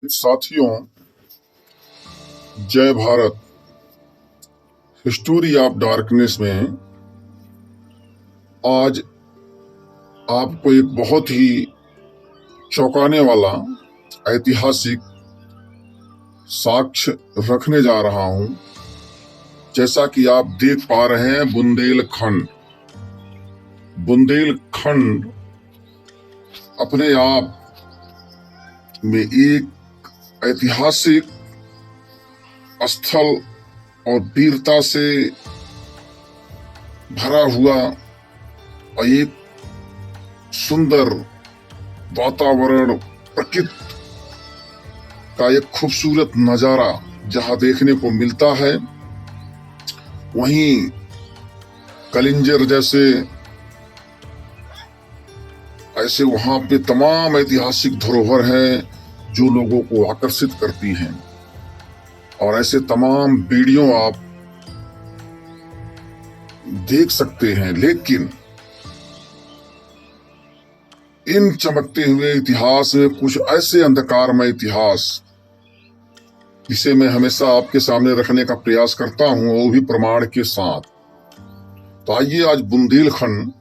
साथियों, जय Bharat. History of darkness में आज आपको एक बहुत ही चौंकाने वाला ऐतिहासिक साक्ष्य रखने जा रहा हूं। जैसा कि आप देख पा रहे हैं, बुंदेलखंड अपने आप में एक ऐतिहासिक स्थल और वीरता से भरा हुआ और एक सुंदर वातावरण, प्रकृति का एक खूबसूरत नजारा जहां देखने को मिलता है, वहीं कलिंजर जैसे ऐसे वहां पे तमाम ऐतिहासिक धरोहर हैं जो लोगों को आकर्षित करती हैं। और ऐसे तमाम वीडियो आप देख सकते हैं, लेकिन इन चमकते हुए इतिहास में कुछ ऐसे अंधकारमय इतिहास जिसे मैं हमेशा आपके सामने रखने का प्रयास करता हूं, वो भी प्रमाण के साथ। तो आइए आज बुंदेलखंड,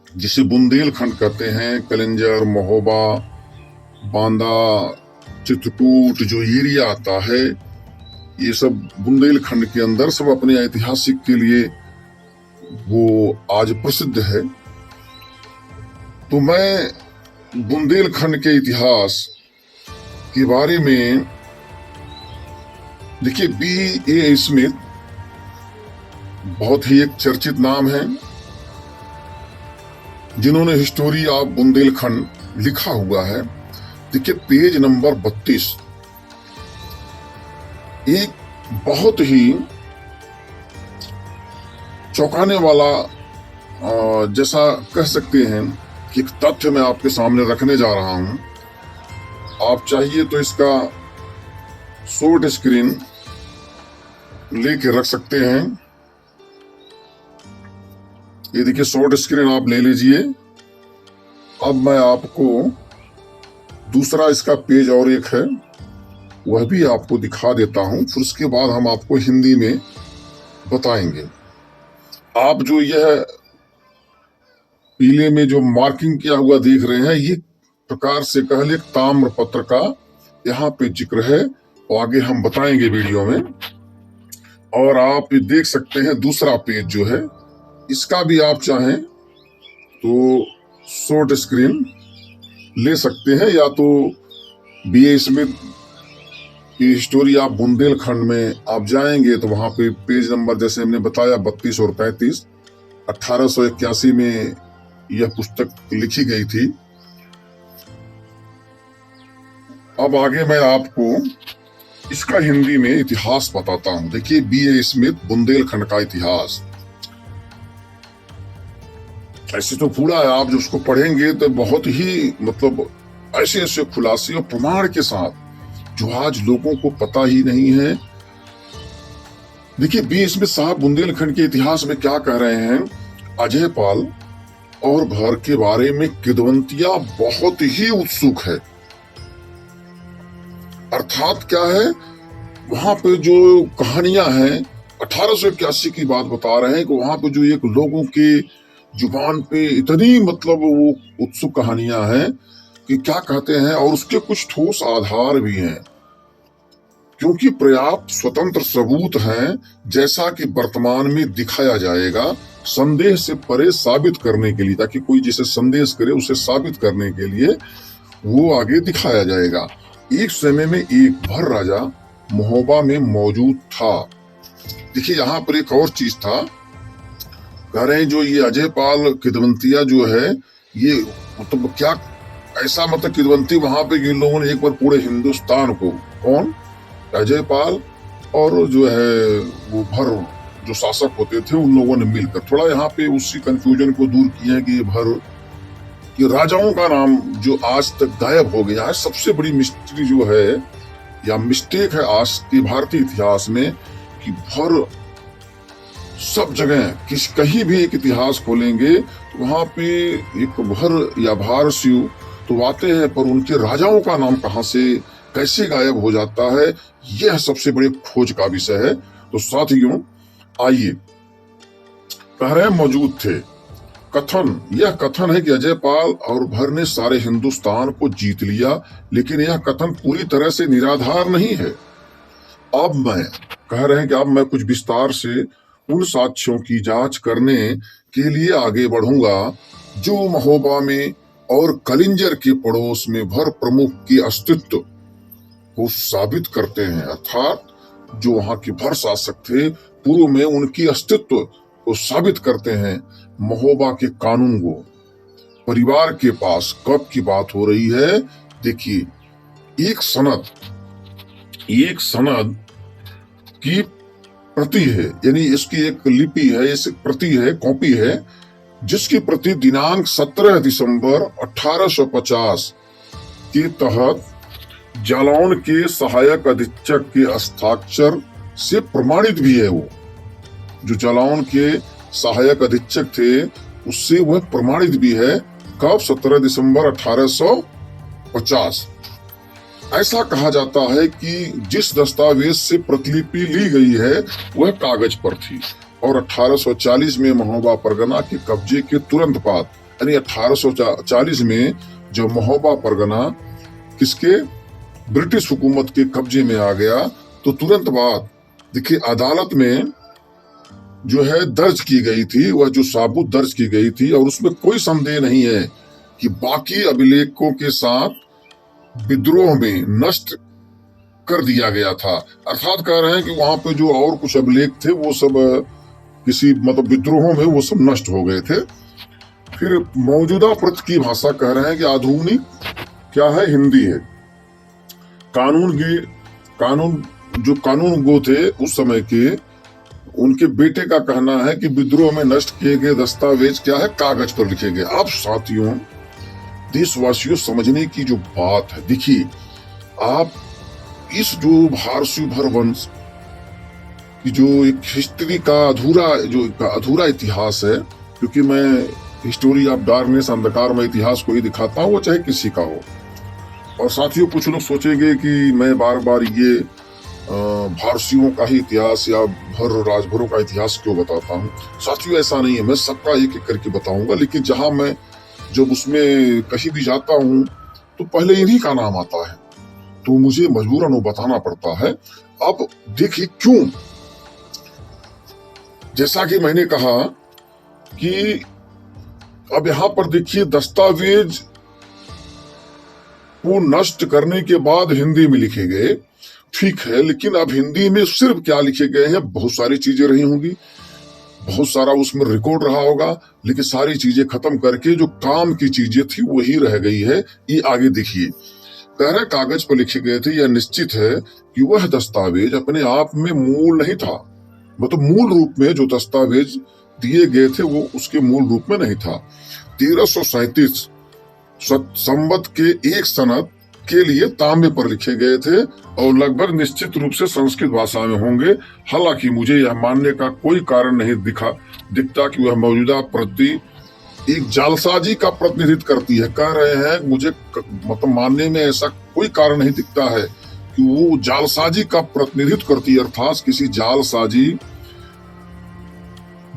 जिसे बुंदेलखंड कहते हैं, कलिंजर, महोबा, बांदा, चित्रकूट जो एरिया आता है, ये सब बुंदेलखंड के अंदर सब अपने ऐतिहासिक के लिए वो आज प्रसिद्ध है। तो मैं बुंदेलखंड के इतिहास के बारे में, देखिए, B.A. स्मिथ बहुत ही एक चर्चित नाम है, जिन्होंने हिस्टोरी ऑफ बुंदेलखंड लिखा हुआ है। देखिए पेज नंबर 32, एक बहुत ही चौंकाने वाला जैसा कह सकते हैं कि एक तथ्य मैं आपके सामने रखने जा रहा हूं। आप चाहिए तो इसका शॉर्ट स्क्रीन लेके रख सकते हैं। ये देखिए शॉर्ट स्क्रीन आप ले लीजिए। अब मैं आपको दूसरा इसका पेज और एक है, वह भी आपको दिखा देता हूं, फिर उसके बाद हम आपको हिंदी में बताएंगे। आप जो यह पीले में जो मार्किंग किया हुआ देख रहे हैं, ये प्रकार से कह ले ताम्र पत्र का यहाँ पे जिक्र है, और आगे हम बताएंगे वीडियो में। और आप देख सकते हैं दूसरा पेज जो है, इसका भी आप चाहें तो शॉर्ट स्क्रीन ले सकते हैं, या तो B.A. स्मिथ की हिस्टोरी ऑफ बुंदेलखंड में आप जाएंगे तो वहां पे पेज नंबर, जैसे हमने बताया, 32 और 35, 1881 में यह पुस्तक लिखी गई थी। अब आगे मैं आपको इसका हिंदी में इतिहास बताता हूं। देखिए B.A. स्मिथ, बुंदेलखंड का इतिहास। ऐसे तो पूरा है, आप जो उसको पढ़ेंगे तो बहुत ही मतलब ऐसे ऐसे खुलासे और प्रमाण के साथ जो आज लोगों को पता ही नहीं है। देखिए B.A. स्मिथ साहब बुंदेलखंड के इतिहास में क्या कह रहे हैं। अजय पाल और घर के बारे में किदवंतिया बहुत ही उत्सुक है। अर्थात क्या है, वहां पे जो कहानियां हैं, 1881 की बात बता रहे हैं कि वहां पे जो एक लोगों के जुबान पे इतनी मतलब वो उत्सुक कहानियां हैं कि क्या कहते हैं, और उसके कुछ ठोस आधार भी हैं, क्योंकि पर्याप्त स्वतंत्र सबूत हैं, जैसा कि वर्तमान में दिखाया जाएगा, संदेह से परे साबित करने के लिए, ताकि कोई जिसे संदेह करे उसे साबित करने के लिए वो आगे दिखाया जाएगा। एक समय में एक भर राजा महोबा में मौजूद था। देखिए यहाँ पर एक और चीज था, कह रहे हैं जो ये अजय पाल किदवंतिया जो है, ये मतलब क्या ऐसा, मतलब किदवंती वहां पे इन लोगों ने एक बार पूरे हिंदुस्तान को, कौन, अजय पाल और जो है वो भर जो शासक होते थे, उन लोगों ने मिलकर थोड़ा यहाँ पे उसी कंफ्यूजन को दूर किया कि ये भर कि राजाओं का नाम जो आज तक गायब हो गया है। सबसे बड़ी मिस्ट्री जो है या मिस्टेक है आज के भारतीय इतिहास में, कि भर सब जगह कहीं भी एक इतिहास खोलेंगे तो वहां पे एक भर या भारसियु तो आते हैं, पर उनके राजाओं का नाम कहाँ से कैसे गायब हो जाता है, यह सबसे बड़ी खोज का विषय है। तो साथियों आइए, कह रहे मौजूद थे कथन, यह कथन है कि अजयपाल और भर ने सारे हिंदुस्तान को जीत लिया, लेकिन यह कथन पूरी तरह से निराधार नहीं है। अब मैं कह रहे हैं कि अब मैं कुछ विस्तार से उन साक्ष्यों की जांच करने के लिए आगे बढ़ूंगा जो महोबा में और कलिंजर के पड़ोस में भर प्रमुख के अस्तित्व को साबित करते हैं, अर्थात जो वहां के भर शासक थे पूर्व में उनकी अस्तित्व को साबित करते हैं। महोबा के कानून को परिवार के पास कब की बात हो रही है, देखिए एक सनद की प्रति है, यानी इसकी एक लिपि है, इस प्रति है, कॉपी है, जिसकी प्रति दिनांक 17 दिसंबर 1850 के तहत जालौन के सहायक अधीक्षक के हस्ताक्षर से प्रमाणित भी है। वो जो जालौन के सहायक अधीक्षक थे उससे वह प्रमाणित भी है। कब? 17 दिसंबर 1850। ऐसा कहा जाता है कि जिस दस्तावेज से प्रतिलिपि ली गई है वह कागज पर थी और 1840 में महोबा परगना के कब्जे के तुरंत बाद, यानी 1840 में जब महोबा परगना किसके, ब्रिटिश हुकूमत के कब्जे में आ गया, तो तुरंत बाद देखिए अदालत में जो है दर्ज की गई थी, वह जो साबूत दर्ज की गई थी, और उसमें कोई संदेह नहीं है कि बाकी अभिलेखों के साथ विद्रोह में नष्ट कर दिया गया था। अर्थात कह रहे हैं कि वहां पे जो और कुछ अभिलेख थे वो सब किसी मतलब विद्रोहों में वो सब नष्ट हो गए थे। फिर मौजूदा प्रति की भाषा कह रहे हैं कि आधुनिक क्या है, हिंदी है। जो कानून गो थे उस समय के, उनके बेटे का कहना है कि विद्रोह में नष्ट किए गए दस्तावेज क्या है, कागज पर लिखे गए। अब साथियों देशवासियों समझने की जो बात है, देखिए आप इस जो भारसी भरवंश की जो एक हिस्ट्री का अधूरा इतिहास है, क्योंकि मैं हिस्टोरी ऑफ डार्कनेस, अंधकार में इतिहास को ही दिखाता हूँ, वो चाहे किसी का हो। और साथियों कुछ लोग सोचेंगे कि मैं बार बार ये भारसियों का ही इतिहास या राजभरों का इतिहास क्यों बताता हूँ। साथियों ऐसा नहीं है, मैं सबका एक एक करके बताऊंगा, लेकिन जहां मैं जब उसमें कहीं भी जाता हूँ तो पहले इन्हीं का नाम आता है, तो मुझे मजबूरन वो बताना पड़ता है। अब देखिए क्यों, जैसा कि मैंने कहा कि अब यहाँ पर देखिए दस्तावेज को नष्ट करने के बाद हिंदी में लिखे गए, ठीक है, लेकिन अब हिंदी में सिर्फ क्या लिखे गए हैं, बहुत सारी चीजें रही होंगी, बहुत सारा उसमें रिकॉर्ड रहा होगा, लेकिन सारी चीजें खत्म करके जो काम की चीजें थी वही रह गई है। ये आगे देखिए, कह रहे कागज पर लिखे गए थे, यह निश्चित है कि वह दस्तावेज अपने आप में मूल नहीं था, मतलब मूल रूप में जो दस्तावेज दिए गए थे वो उसके मूल रूप में नहीं था। 1337 संवत के एक सनद के लिए तांबे पर लिखे गए थे और लगभग निश्चित रूप से संस्कृत भाषा में होंगे। हालांकि मुझे यह मानने का कोई कारण नहीं दिखता कि वह मौजूदा प्रति एक जालसाजी का प्रतिनिधित्व करती है। कह रहे हैं मुझे मतलब मानने में ऐसा कोई कारण नहीं दिखता है कि वो जालसाजी का प्रतिनिधित्व करती है, अर्थात किसी जालसाजी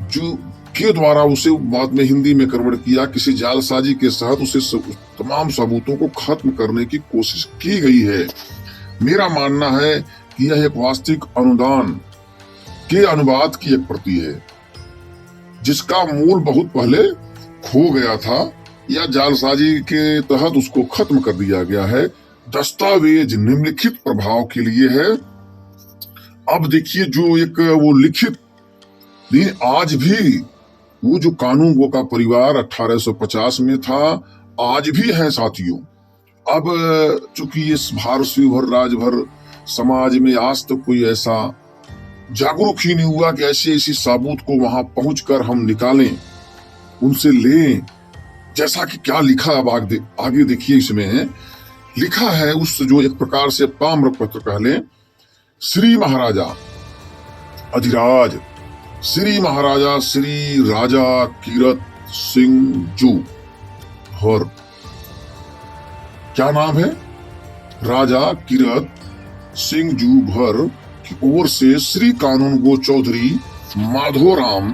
जो के द्वारा उसे बाद में हिंदी में कन्वर्ट किया, किसी जालसाजी के साथ उसे तमाम सबूतों को खत्म करने की कोशिश की गई है। मेरा मानना है कि यह एक वास्तविक अनुदान के अनुवाद की एक प्रति है जिसका मूल बहुत पहले खो गया था या जालसाजी के तहत उसको खत्म कर दिया गया है। दस्तावेज निम्नलिखित प्रभाव के लिए है। अब देखिए जो एक वो लिखित, आज भी वो जो कानून गो का परिवार 1850 में था, आज भी है साथियों। अब चूंकि इस भारसी भर राजभर समाज में आज तक कोई ऐसा जागरूक ही नहीं हुआ कि ऐसी ऐसी साबूत को वहां पहुंचकर हम निकालें, उनसे लें। जैसा कि क्या लिखा, अब आगे देखिए, इसमें लिखा है उस जो एक प्रकार से ताम्र पत्र कह लें, श्री महाराजा अधिराज श्री महाराजा श्री राजा कीरत सिंह जू, और क्या नाम है, राजा कीरत सिंह जू भर की ओर से श्री कानून गो चौधरी माधोराम,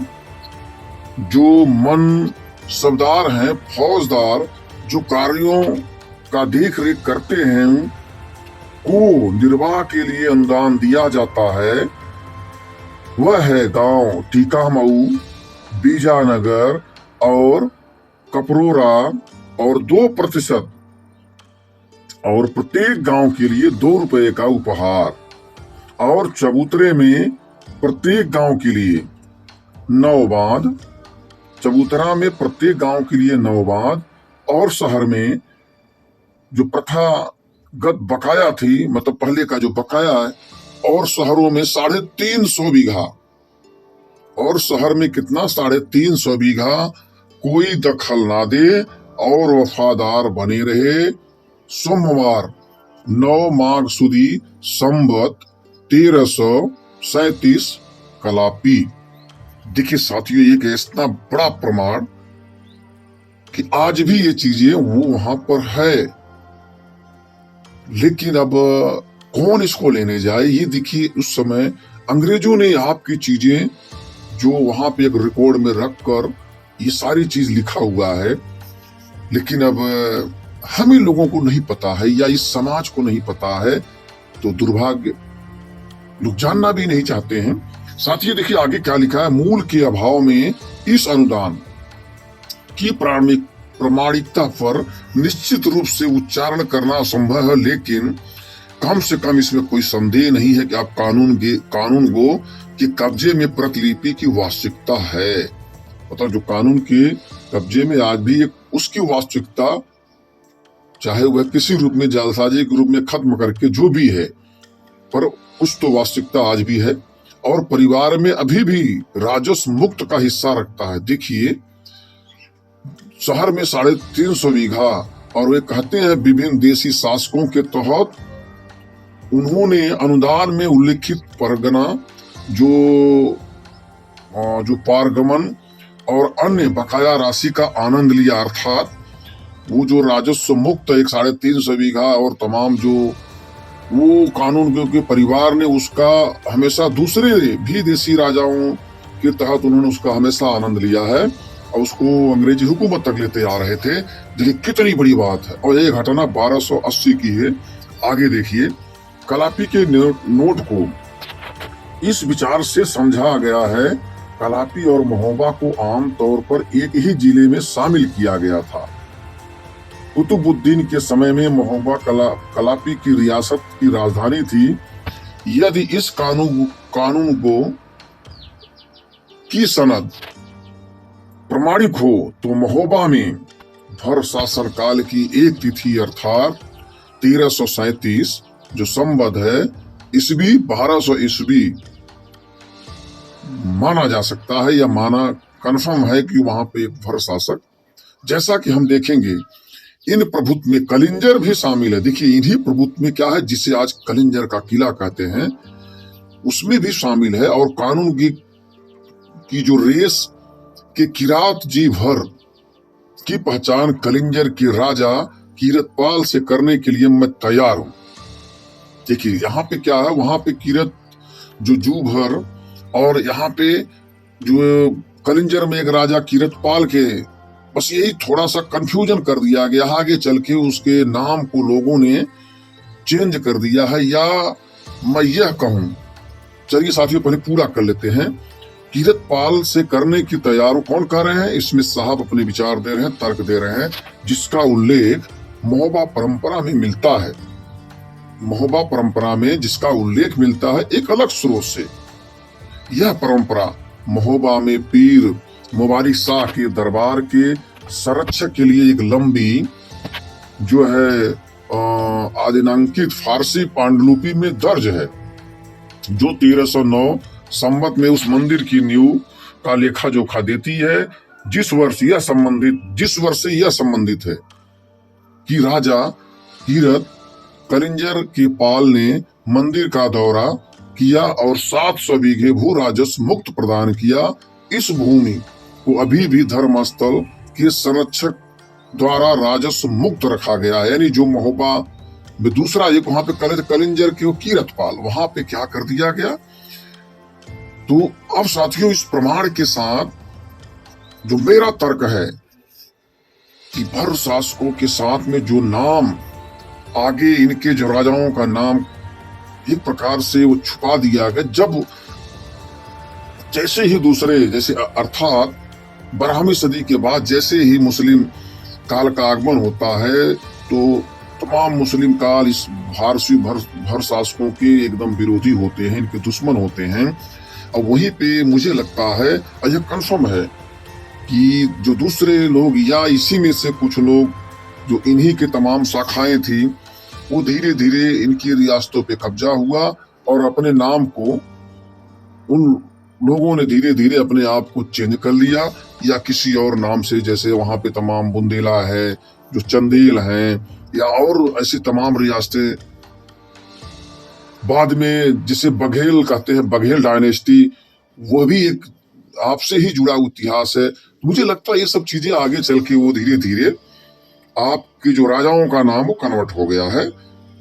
जो मनसबदार हैं, फौजदार जो कार्यों का देख रेख करते हैं, को निर्वाह के लिए अनुदान दिया जाता है। वह है गांव टीकामऊ, बीजानगर और कपरोरा, और 2% और प्रत्येक गांव के लिए 2 रुपए का उपहार, और चबूतरे में प्रत्येक गांव के लिए 9 बांध, चबूतरा में प्रत्येक गांव के लिए 9 बांध, और शहर में जो प्रथागत बकाया थी, मतलब पहले का जो बकाया है, और शहरों में 350 बीघा, और शहर में कितना 350 बीघा, कोई दखल ना दे और वफादार बने रहे। सोमवार 9 माघ सुदी संवत 1337 कलापी। देखिए साथियों, एक ऐसा बड़ा प्रमाण कि आज भी ये चीजें वो वहां पर है, लेकिन अब कौन इसको लेने जाए। ये देखिए, उस समय अंग्रेजों ने आपकी चीजें जो वहां पे एक रिकॉर्ड में रखकर ये सारी चीज लिखा हुआ है, लेकिन अब हमें लोगों को नहीं पता है या इस समाज को नहीं पता है, तो दुर्भाग्य, लोग जानना भी नहीं चाहते हैं। साथ ही देखिए आगे क्या लिखा है, मूल के अभाव में इस अनुदान की प्रामाणिकता पर निश्चित रूप से उच्चारण करना असंभव है, लेकिन कम से कम इसमें कोई संदेह नहीं है कि आप कानून गो के कब्जे में प्रतिलिपि की वास्तविकता है। मतलब जो कानून के कब्जे में आज भी उसकी वास्तविकता, चाहे वह किसी रूप में जालसाजी के रूप में खत्म करके जो भी है, पर कुछ तो वास्तविकता आज भी है, और परिवार में अभी भी राजस्व मुक्त का हिस्सा रखता है। देखिए शहर में 350 बीघा, और वे कहते हैं विभिन्न देशी शासकों के तहत उन्होंने अनुदान में उल्लिखित परगना जो पारगमन और अन्य बकाया राशि का आनंद लिया, अर्थात वो जो राजस्व मुक्त 350 बीघा और तमाम जो वो कानून के परिवार ने उसका हमेशा दूसरे भी देशी राजाओं के तहत उन्होंने उसका हमेशा आनंद लिया है, और उसको अंग्रेजी हुकूमत तक लेते आ रहे थे। देखिए कितनी बड़ी बात है। और ये घटना 1280 की है। आगे देखिए, कलापी के नोट को इस विचार से समझा गया है, कलापी और महोबा को आम तौर पर एक ही जिले में शामिल किया गया था। कुतुबुद्दीन के समय में महोबा कलापी की रियासत की राजधानी थी। यदि इस कानून को की सनद प्रमाणिक हो तो महोबा में भर शासन काल की एक तिथि अर्थात 1337 जो संवत है ईस्वी 1200 ईस्वी माना जा सकता है, या माना कन्फर्म है कि वहां पे एक भर शासक, जैसा कि हम देखेंगे इन प्रभुत्व में कलिंजर भी शामिल है। देखिए इन्हीं प्रभुत्व में क्या है, जिसे आज कलिंजर का किला कहते हैं, उसमें भी शामिल है। और कानून की जो रेस के किरात जी भर की पहचान कलिंजर के राजा कीरतपाल से करने के लिए मैं तैयार हूं। देखिए यहाँ पे क्या है, वहां पे कीरत जो जू भर, और यहाँ पे जो कलिंजर में एक राजा कीरतपाल के, बस यही थोड़ा सा कंफ्यूजन कर दिया गया। आगे चल के उसके नाम को लोगों ने चेंज कर दिया है, या मैं यह कहूं, चलिए साथियों पहले पूरा कर लेते हैं। कीरतपाल से करने की तैयार कौन कर रहे हैं, इसमें साहब अपने विचार दे रहे हैं, तर्क दे रहे हैं, जिसका उल्लेख महोबा परंपरा में मिलता है। महोबा परंपरा में जिसका उल्लेख मिलता है एक अलग स्रोत से। यह परंपरा महोबा में पीर मुबारिक शाह के दरबार के संरक्षक के लिए एक लंबी जो है आदिनांकित फारसी पांडुलिपि में दर्ज है, जो 1309 संवत में उस मंदिर की नींव का लेखा जोखा देती है, जिस वर्ष से यह संबंधित है कि राजा कीरत कलिंजर के पाल ने मंदिर का दौरा किया और 700 बीघे भू राजस्व मुक्त प्रदान किया। इस भूमि को अभी भी धर्मस्थल के संरक्षक द्वारा राजस्व मुक्त रखा गया है। यानी जो महोबा में दूसरा एक वहां पे कलिंजर के वो कीरतपाल, वहां पे क्या कर दिया गया। तो अब साथियों इस प्रमाण के साथ जो मेरा तर्क है कि भर शासकों के साथ में जो नाम आगे इनके जो राजाओं का नाम एक प्रकार से वो छुपा दिया गया, जब जैसे ही दूसरे जैसे अर्थात 12वीं सदी के बाद जैसे ही मुस्लिम काल का आगमन होता है तो तमाम मुस्लिम काल इस फारसी भर शासकों के एकदम विरोधी होते हैं, इनके दुश्मन होते हैं। और वहीं पे मुझे लगता है और यह कंफर्म है कि जो दूसरे लोग या इसी में से कुछ लोग जो इन्हीं के तमाम शाखाएं थी वो धीरे धीरे इनकी रियासतों पे कब्जा हुआ और अपने नाम को उन लोगों ने धीरे धीरे अपने आप को चेंज कर लिया या किसी और नाम से, जैसे वहां पे तमाम बुंदेला है, जो चंदेल हैं या और ऐसी तमाम रियासतें, बाद में जिसे बघेल कहते हैं, बघेल डायनेस्टी, वो भी एक आपसे ही जुड़ा इतिहास है। मुझे लगता है ये सब चीजें आगे चल के वो धीरे धीरे आपके जो राजाओं का नाम वो कन्वर्ट हो गया है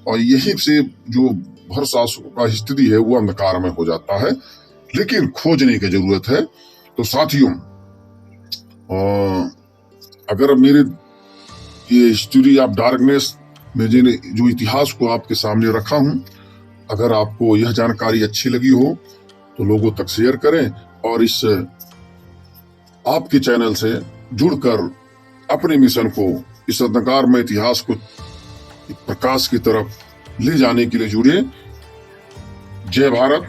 और यही से जो भर शासकों का हिस्ट्री है वो अंधकार में हो जाता है, लेकिन खोजने की जरूरत है। तो साथियों अगर मेरे ये हिस्ट्री ऑफ डार्कनेस में जो इतिहास को आपके सामने रखा हूं, अगर आपको यह जानकारी अच्छी लगी हो तो लोगों तक शेयर करें और इस आपके चैनल से जुड़कर अपने मिशन को, इस अंधकारमय इतिहास को प्रकाश की तरफ ले जाने के लिए जुड़े। जय भारत।